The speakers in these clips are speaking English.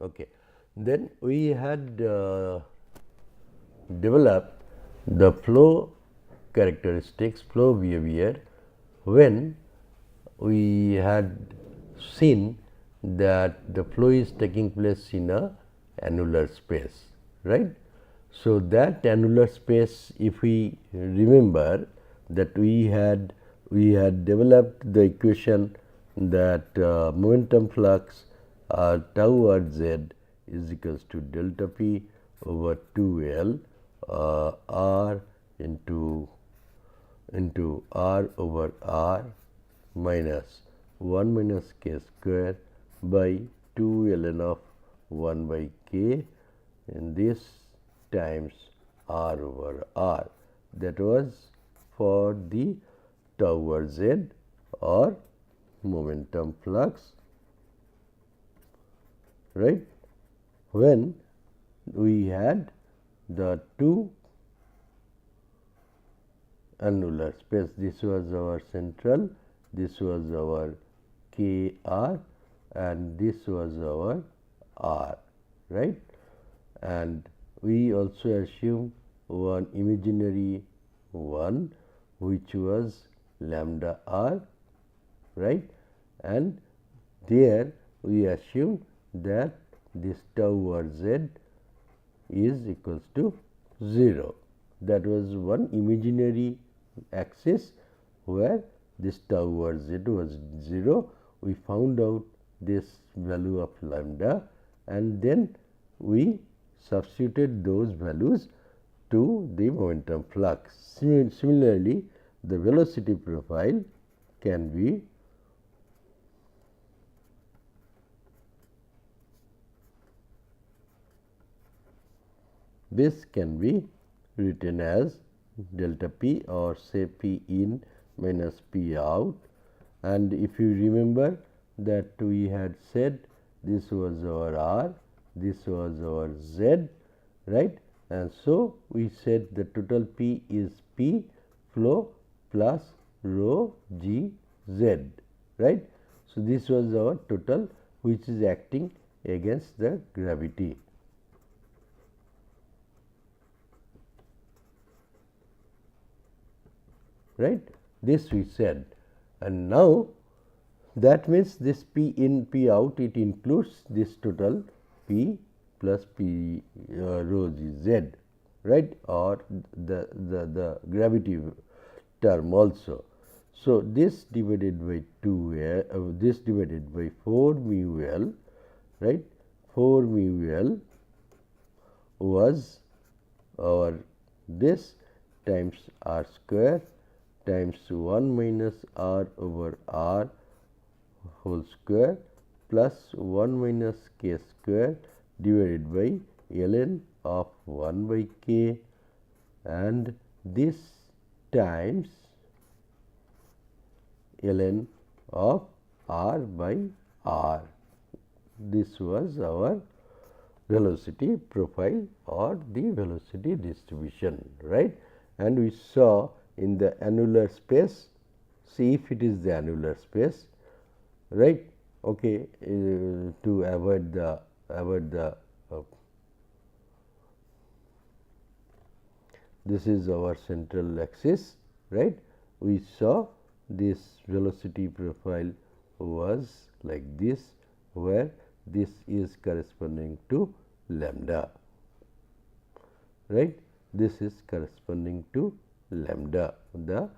Okay. Then we had developed the flow characteristics, flow behavior, when we had seen that the flow is taking place in a annular space, right. So, that annular space, if we remember that we had developed the equation that momentum flux tau r z is equals to delta p over 2 L r into r over r minus 1 minus k square by 2 ln of 1 by k, and this times r over r. That was for the tau r z or momentum flux, right, when we had the two annular space. This was our central, this was our k r, and this was our r, right. And we also assume one imaginary one, which was lambda r, right, and there we assume that this tau r z is equals to 0. That was one imaginary axis where this tau r z was 0. We found out this value of lambda, and then we substituted those values to the momentum flux. Similarly, the velocity profile can be written as delta p, or say p in minus p out. And if you remember that we had said this was our r, this was our z, right, and so we said the total p is p flow plus rho g z, right. So, this was our total which is acting against the gravity. Right, this we said, and now that means this p in p out, it includes this total p plus p rho g z, right, or the gravity term also. So, this divided by 2 this divided by 4 mu L, right, 4 mu L was our this times r square times 1 minus r over r whole square plus 1 minus k square divided by ln of 1 by k, and this times ln of r by r. This was our velocity profile or the velocity distribution, right. And we saw in the annular space, see if it is the annular space, right, okay, to avoid the this is our central axis, right. We saw this velocity profile was like this, where this is corresponding to lambda, right. This is corresponding to lambda, the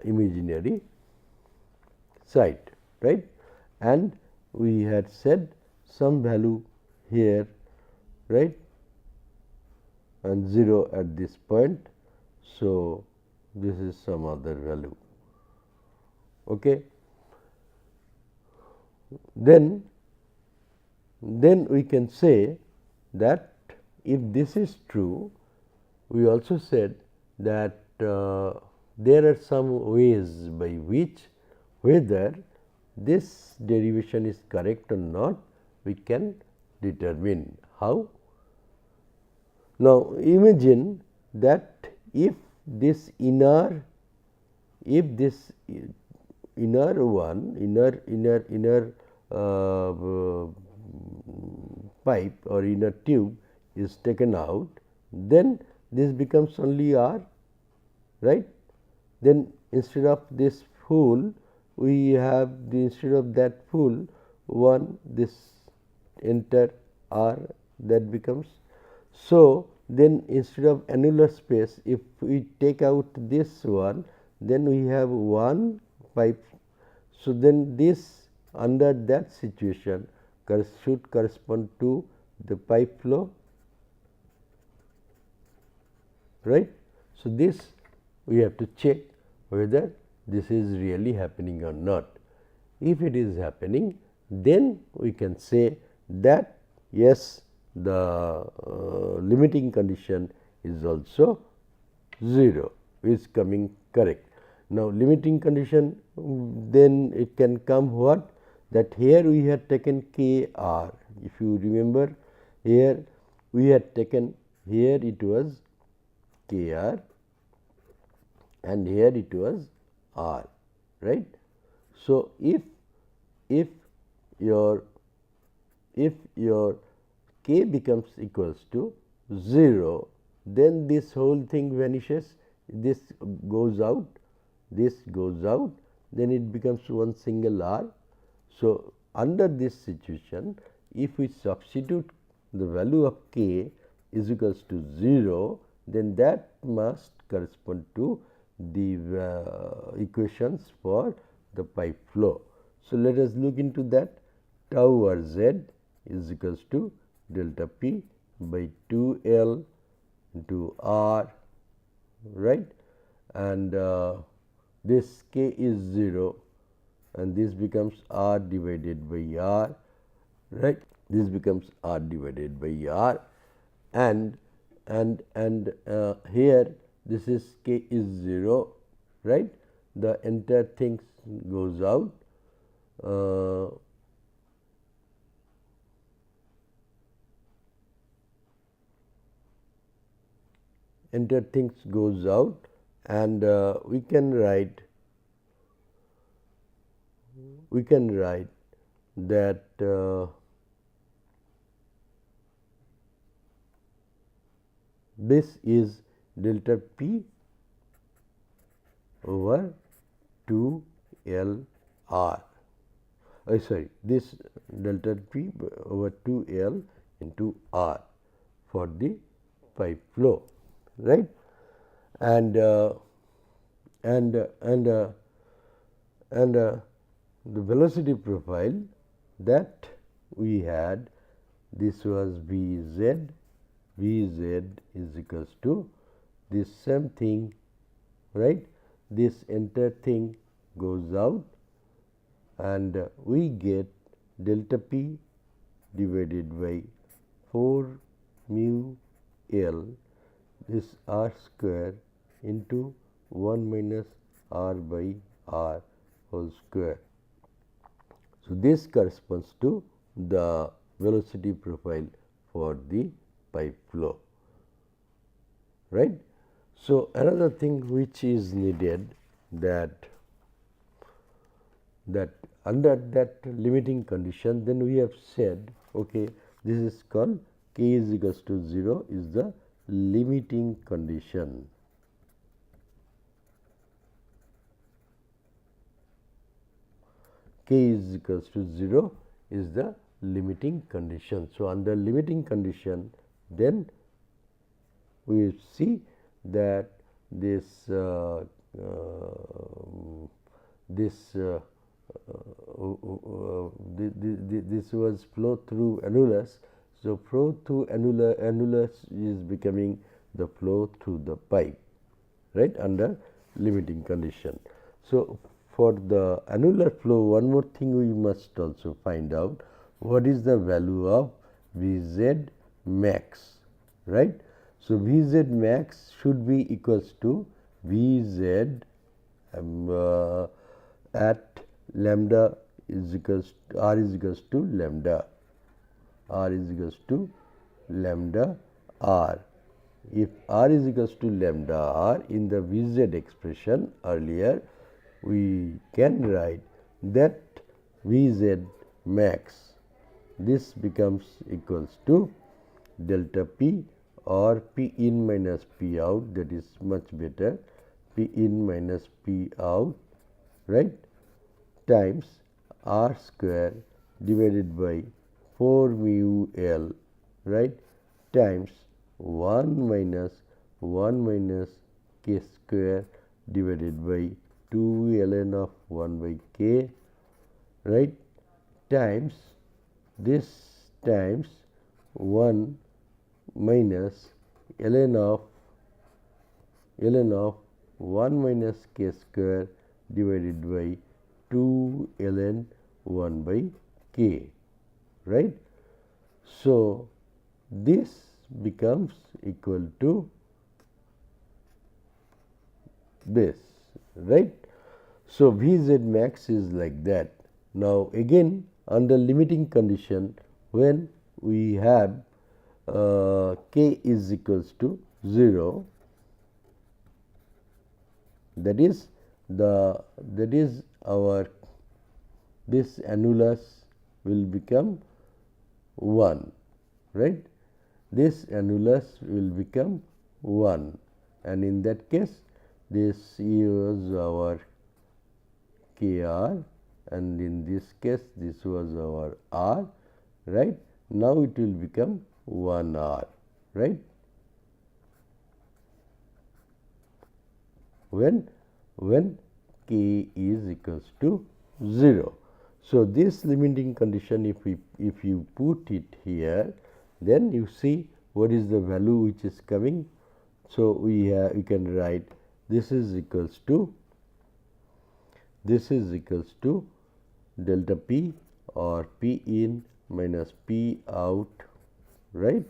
imaginary site, right. And we had said some value here, right, and 0 at this point. So, this is some other value. Okay. Then we can say that if this is true, we also said that there are some ways by which whether this derivation is correct or not, we can determine. How? Now, imagine that if this inner one, pipe or inner tube is taken out, then this becomes only R, right. Then instead of this full, we have instead of that full one, this enter R, that becomes. So, then instead of annular space, if we take out this one, then we have one pipe. So, then this under that situation should correspond to the pipe flow, right. So, this we have to check whether this is really happening or not. If it is happening, then we can say that yes, the limiting condition is also 0, is coming correct. Now, limiting condition, then it can come what, that here we had taken K R. If you remember, here we had taken, here it was K R and here it was R, right. So, if your K becomes equals to 0, then this whole thing vanishes, this goes out, then it becomes one single R. So, under this situation, if we substitute the value of K is equals to 0, then that must correspond to the equations for the pipe flow. So, let us look into that. Tau R Z is equals to delta P by 2 L into R, right, and this K is 0 and this becomes R divided by R, right. This becomes R divided by R, and here this is K is 0, right. The entire thing goes out. Entire things goes out, and we can write that this is delta P over 2 L R. Sorry, this delta P over 2 L into R for the pipe flow, right. And the velocity profile that we had, this was V Z. V Z is equals to this same thing, right. This entire thing goes out and we get delta P divided by 4 mu L, this R square into 1 minus R by R whole square. So, this corresponds to the velocity profile for the pipe flow, right. So, another thing which is needed, that under that limiting condition, then we have said, okay, this is called K is equals to 0 is the limiting condition. K is equals to 0 is the limiting condition. So, under limiting condition, then we see that this this was flow through annulus. So, flow through annulus is becoming the flow through the pipe, right, under limiting condition. So, for the annular flow, one more thing we must also find out, what is the value of V Z max, right. So, V Z max should be equals to V Z at lambda is equals to R is equals to lambda, R is equals to lambda R. If R is equals to lambda R, in the V Z expression earlier, we can write that V Z max this becomes equals to delta P or P in minus P out, that is much better, P in minus P out, right, times R square divided by 4 mu L, right, times 1 minus k square divided by 2 ln of 1 by k, right, times this times 1 minus ln of 1 minus k square divided by 2 ln 1 by k, right. So, this becomes equal to this, right. So, V z max is like that. Now, again under limiting condition, when we have k is equals to 0, that is our this annulus will become 1, right. This annulus will become 1, and in that case this is our kr, and in this case this was our r, right. Now it will become 1 r, right, when k is equals to 0. So, this limiting condition, if you put it here, then you see what is the value which is coming. So, we can write this is equals to delta P or P in minus P out, right,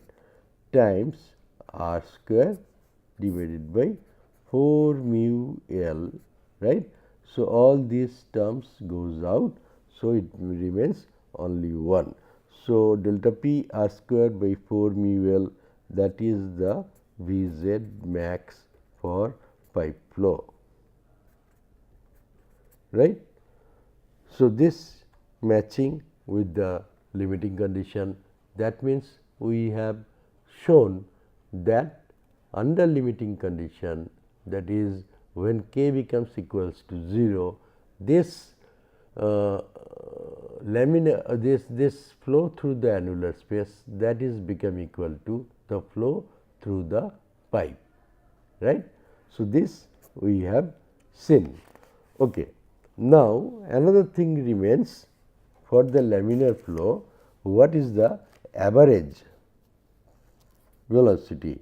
times R square divided by 4 mu L, right. So, all these terms goes out. So, it remains only 1. So, delta P R square by 4 mu L, that is the V z max for pipe flow, right. So, this matching with the limiting condition, that means we have shown that under limiting condition, that is when k becomes equals to 0, this this flow through the annular space, that is become equal to the flow through the pipe, right. So, this we have seen. Okay. Now, another thing remains for the laminar flow, what is the average velocity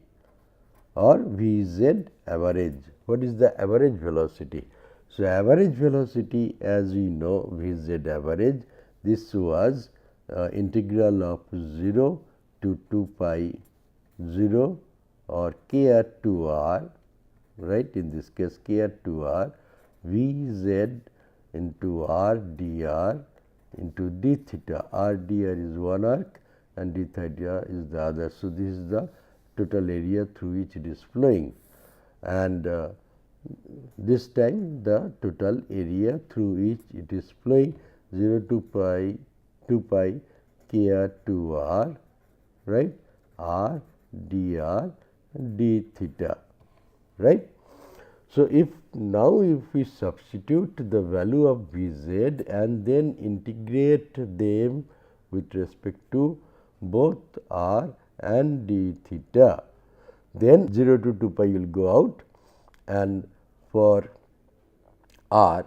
or V z average. What is the average velocity? So, average velocity, as we know, V z average, this was integral of 0 to 2 pi 0 or k r to r, right, in this case k r to r, V z into r dr into d theta. R dr is one arc and d theta is the other. So, this is the total area through which it is flowing, and this time the total area through which it is flowing 0 to 2 pi k r to r, right, r dr d theta, right. So, if we substitute the value of V z and then integrate them with respect to both r and d theta, then 0 to 2 pi will go out, and for r,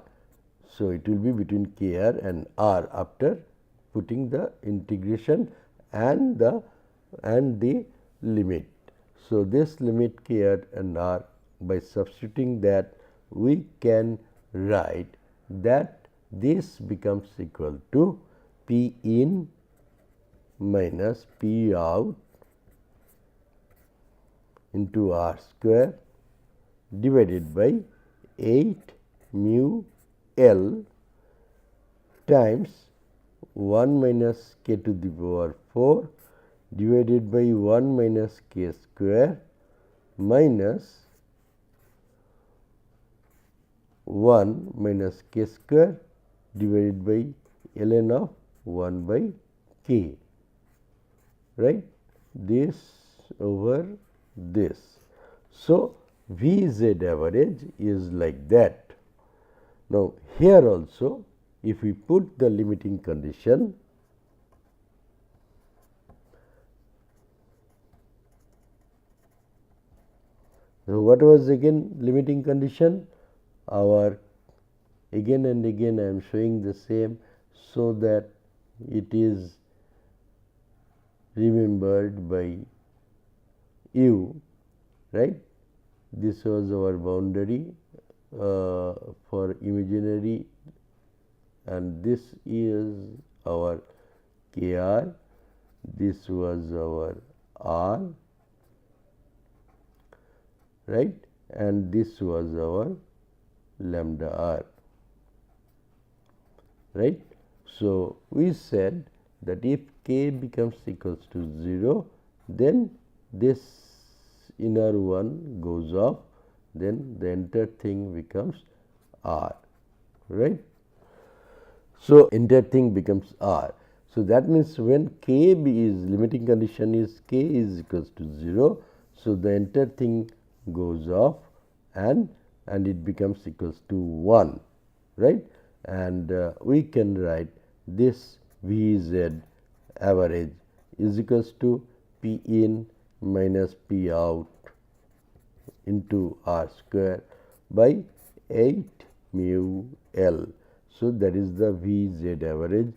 so it will be between k r and r after putting the integration and the limit. So, this limit k r and r, by substituting that, we can write that this becomes equal to P in minus P out into r square divided by 8 mu L times 1 minus k to the power 4 divided by 1 minus k square minus 1 minus k square divided by ln of 1 by k, right, this over this. So, Vz average is like that. Now, here also if we put the limiting condition, so what was again limiting condition? Our again and again I am showing the same, so that it is remembered by you, right. This was our boundary for imaginary, and this is our kr, this was our r, right, and this was our lambda r, right. So, we said that if k becomes equals to 0, then this inner one goes off, then the entire thing becomes r, right. So, entire thing becomes r. So, that means when k is limiting condition is k is equals to 0. So, the entire thing goes off and it becomes equals to 1, right, and we can write this Vz average is equals to P in minus P out into r square by 8 mu L. So, that is the Vz average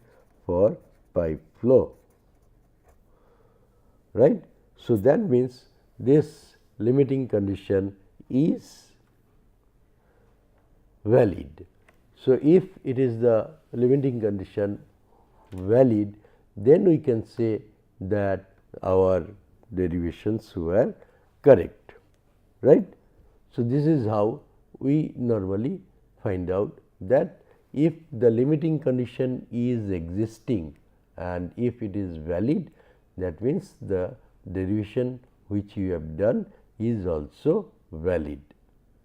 for pipe flow, right. So, that means this limiting condition is valid. So, if it is the limiting condition valid, then we can say that our derivations were correct, right. So, this is how we normally find out that if the limiting condition is existing and if it is valid, that means the derivation which you have done is also valid.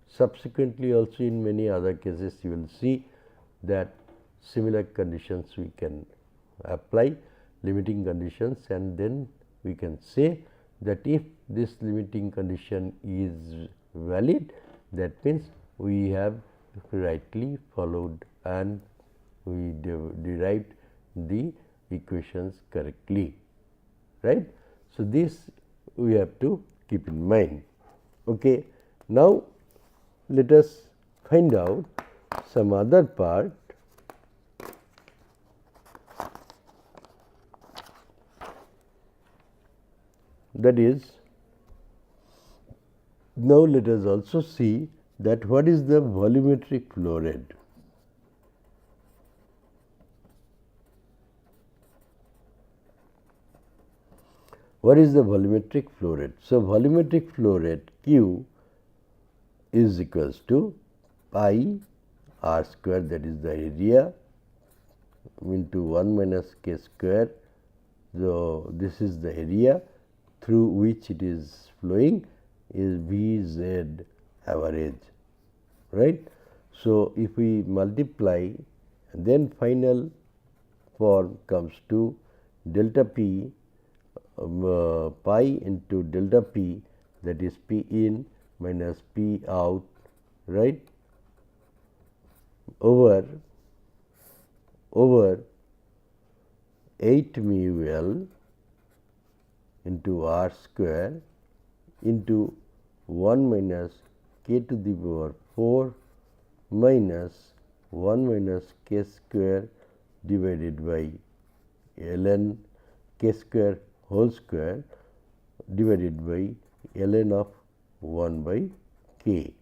Subsequently, also in many other cases you will see that similar conditions we can apply limiting conditions, and then we can say that if this limiting condition is valid, that means we have rightly followed and we derived the equations correctly, right. So, this we have to keep in mind. Okay. Now, let us find out some other part. That is, now let us also see that what is the volumetric flow rate. What is the volumetric flow rate? So, volumetric flow rate Q is equals to pi r square, that is the area, into 1 minus k square. So, this is the area through which it is flowing is Vz average, right. So, if we multiply, then final form comes to delta P pi into delta P, that is P in minus P out, right, over 8 mu L into r square into 1 minus k to the power 4 minus 1 minus k square divided by ln k square whole square divided by ln of 1 by k,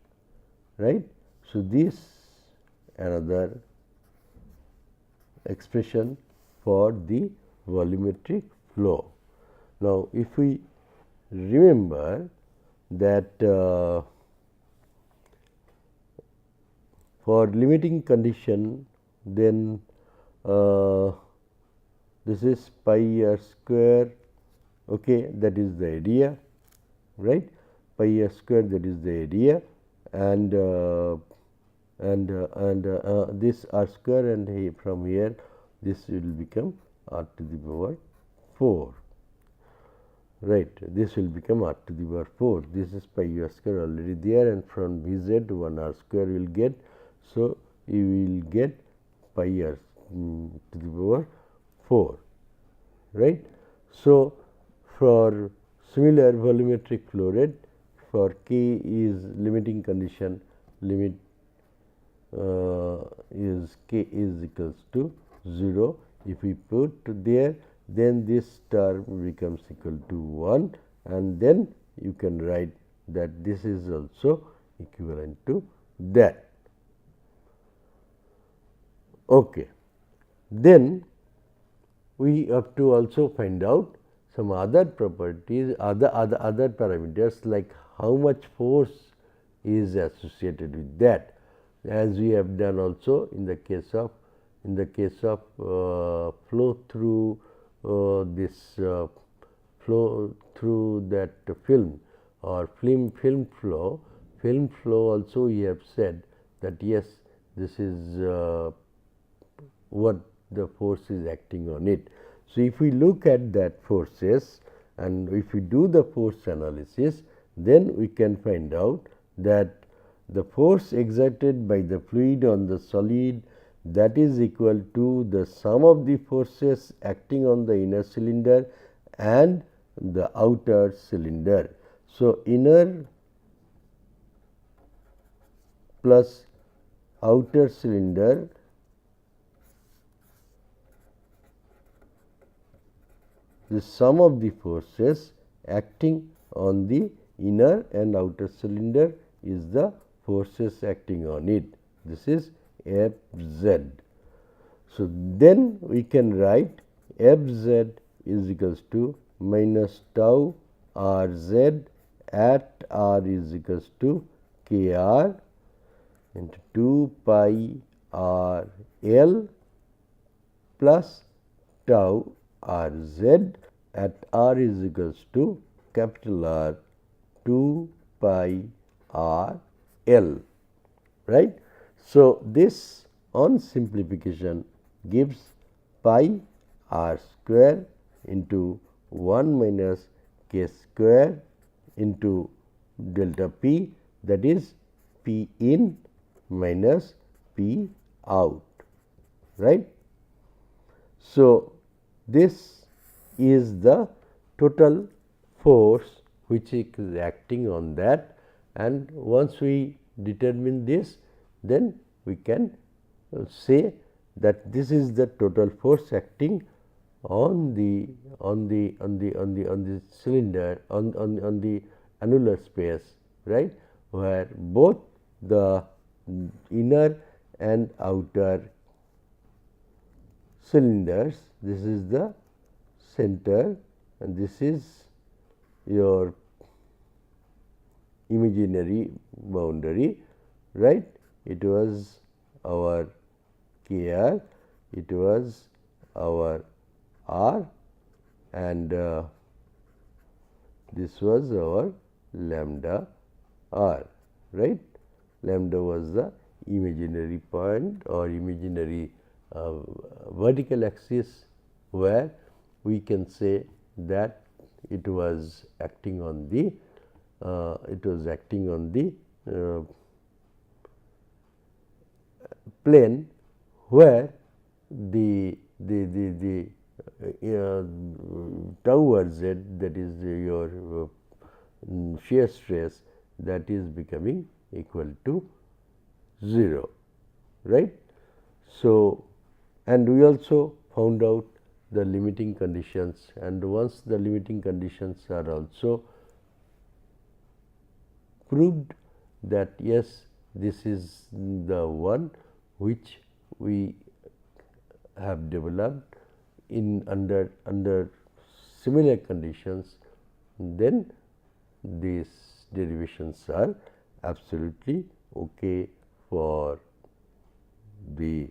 right. So, this another expression for the volumetric flow. Now, if we remember that for limiting condition, then this is pi r square, okay, that is the area, right, pi r square, that is the area, and this r square, and from here this will become r to the power 4. right. This will become r to the power 4. This is pi r square already there, and from V z 1 r square will get. So, you will get pi r to the power 4, right. So, for similar volumetric flow rate, for k is limiting condition, limit is k is equals to 0. If we put there, then this term becomes equal to 1, and then you can write that this is also equivalent to that. Okay. Then we have to also find out some other properties, other parameters, like how much force is associated with that, as we have done also in the case of flow through flow through that film, or film flow. Film flow also we have said that yes, this is what the force is acting on it. So, if we look at that forces, and if we do the force analysis, then we can find out that the force exerted by the fluid on the solid, that is equal to the sum of the forces acting on the inner cylinder and the outer cylinder. So, inner plus outer cylinder the sum of the forces acting on the inner and outer cylinder is the forces acting on it. This is F z. So, then we can write F z is equals to minus tau r z at r is equals to k r into 2 pi r l plus tau r z at r is equals to capital R 2 pi r l, right. So, this on simplification gives pi r square into 1 minus k square into delta p, that is p in minus p out, right. So, this is the total force which is acting on that, and once we determine this, then we can say that this is the total force acting on the cylinder, on the annular space, right, where both the inner and outer cylinders, this is the center and this is your imaginary boundary, right. It was our k r, it was our r, and this was our lambda r, right. Lambda was the imaginary point or imaginary vertical axis, where we can say that it was acting on the plane where the tau r z, that is your shear stress, that is becoming equal to 0, right. So, and we also found out the limiting conditions, and once the limiting conditions are also proved, that yes, this is the one which we have developed in under similar conditions, then these derivations are absolutely okay for the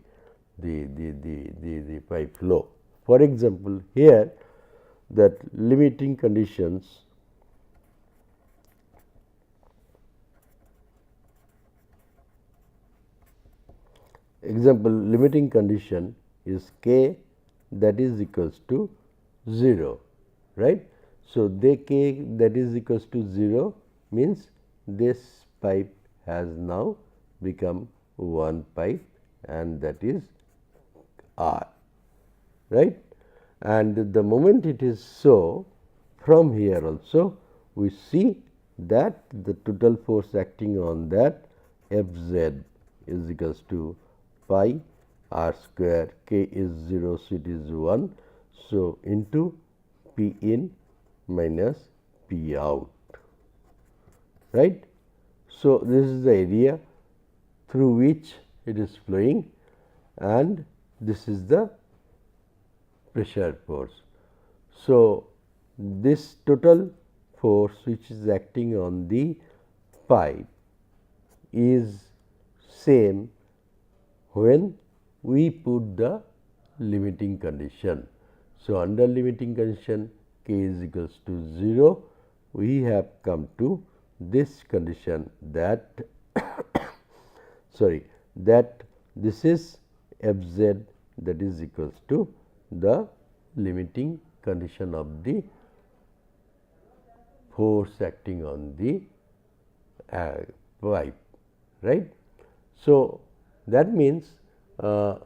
pipe flow. For example, here that limiting conditions limiting condition is k, that is equals to 0, right. So, k that is equals to 0 means this pipe has now become one pipe, and that is R, right. And the moment it is so, from here also we see that the total force acting on that F z is equals to pi r square, k is 0, so it is 1. So, into P in minus P out, right. So, this is the area through which it is flowing, and this is the pressure force. So, this total force which is acting on the pipe is same when we put the limiting condition. So, under limiting condition k is equals to 0, we have come to this condition that sorry, that this is f z that is equals to the limiting condition of the force acting on the pipe, right. So, that means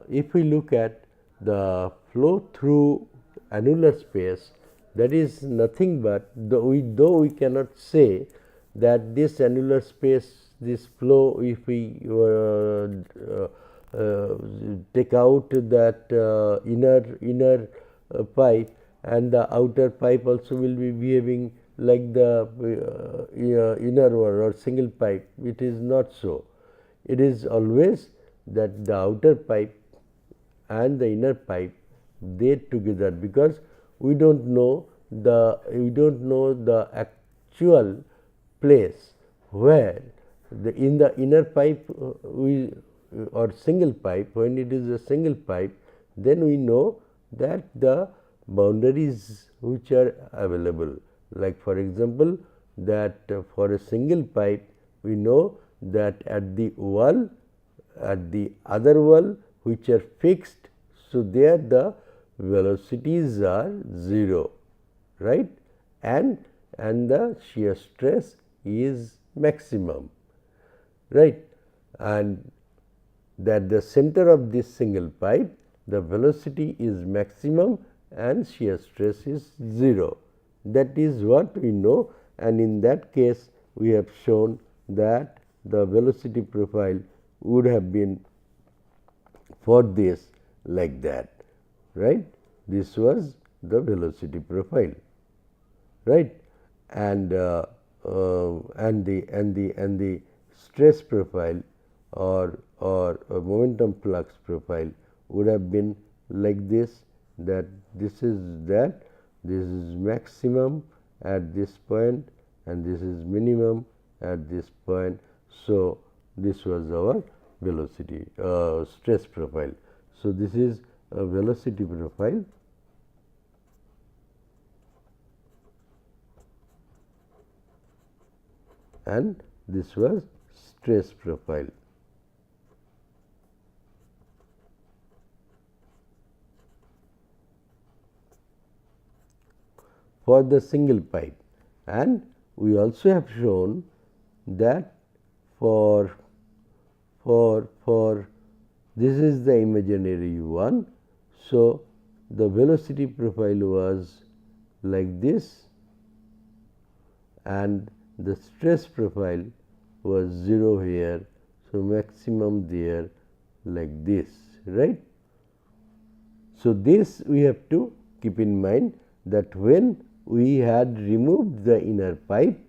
if we look at the flow through annular space, that is nothing but though we cannot say that this annular space, this flow, if we take out that inner pipe, and the outer pipe also will be behaving like the inner one or single pipe. It is not so. It is always that the outer pipe and the inner pipe, they together, because we don't know the actual place where in the inner pipe or single pipe. When it is a single pipe, then we know that the boundaries which are available, like for example, that for a single pipe we know that at the wall, at the other wall which are fixed, so there the velocities are 0, right, and the shear stress is maximum, right, and that the center of this single pipe, the velocity is maximum and shear stress is 0. That is what we know, and in that case we have shown that the velocity profile would have been for this like that, right. This was the velocity profile, right, and the stress profile or momentum flux profile would have been like this, that this is maximum at this point and this is minimum at this point. So, this was our velocity stress profile. So, this is a velocity profile, and this was stress profile. For the single pipe, and we also have shown that for this is the imaginary one. So, the velocity profile was like this and the stress profile was 0 here. So, maximum there like this, right. So, this we have to keep in mind that when we had removed the inner pipe,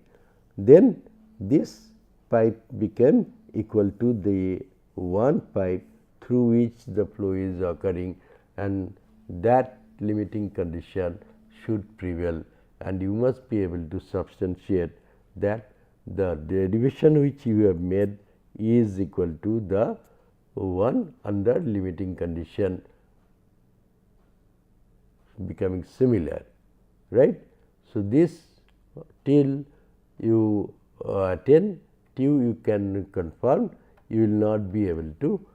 then this pipe became equal to the one pipe through which the flow is occurring, and that limiting condition should prevail, and you must be able to substantiate that the derivation which you have made is equal to the one under limiting condition becoming similar, right. So, this till you attain till you can confirm, you will not be able to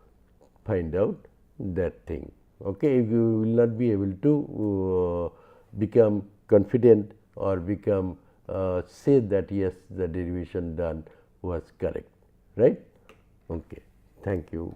find out that thing. Okay. You will not be able to become confident or become say that yes, the derivation done was correct, right? Okay. Thank you.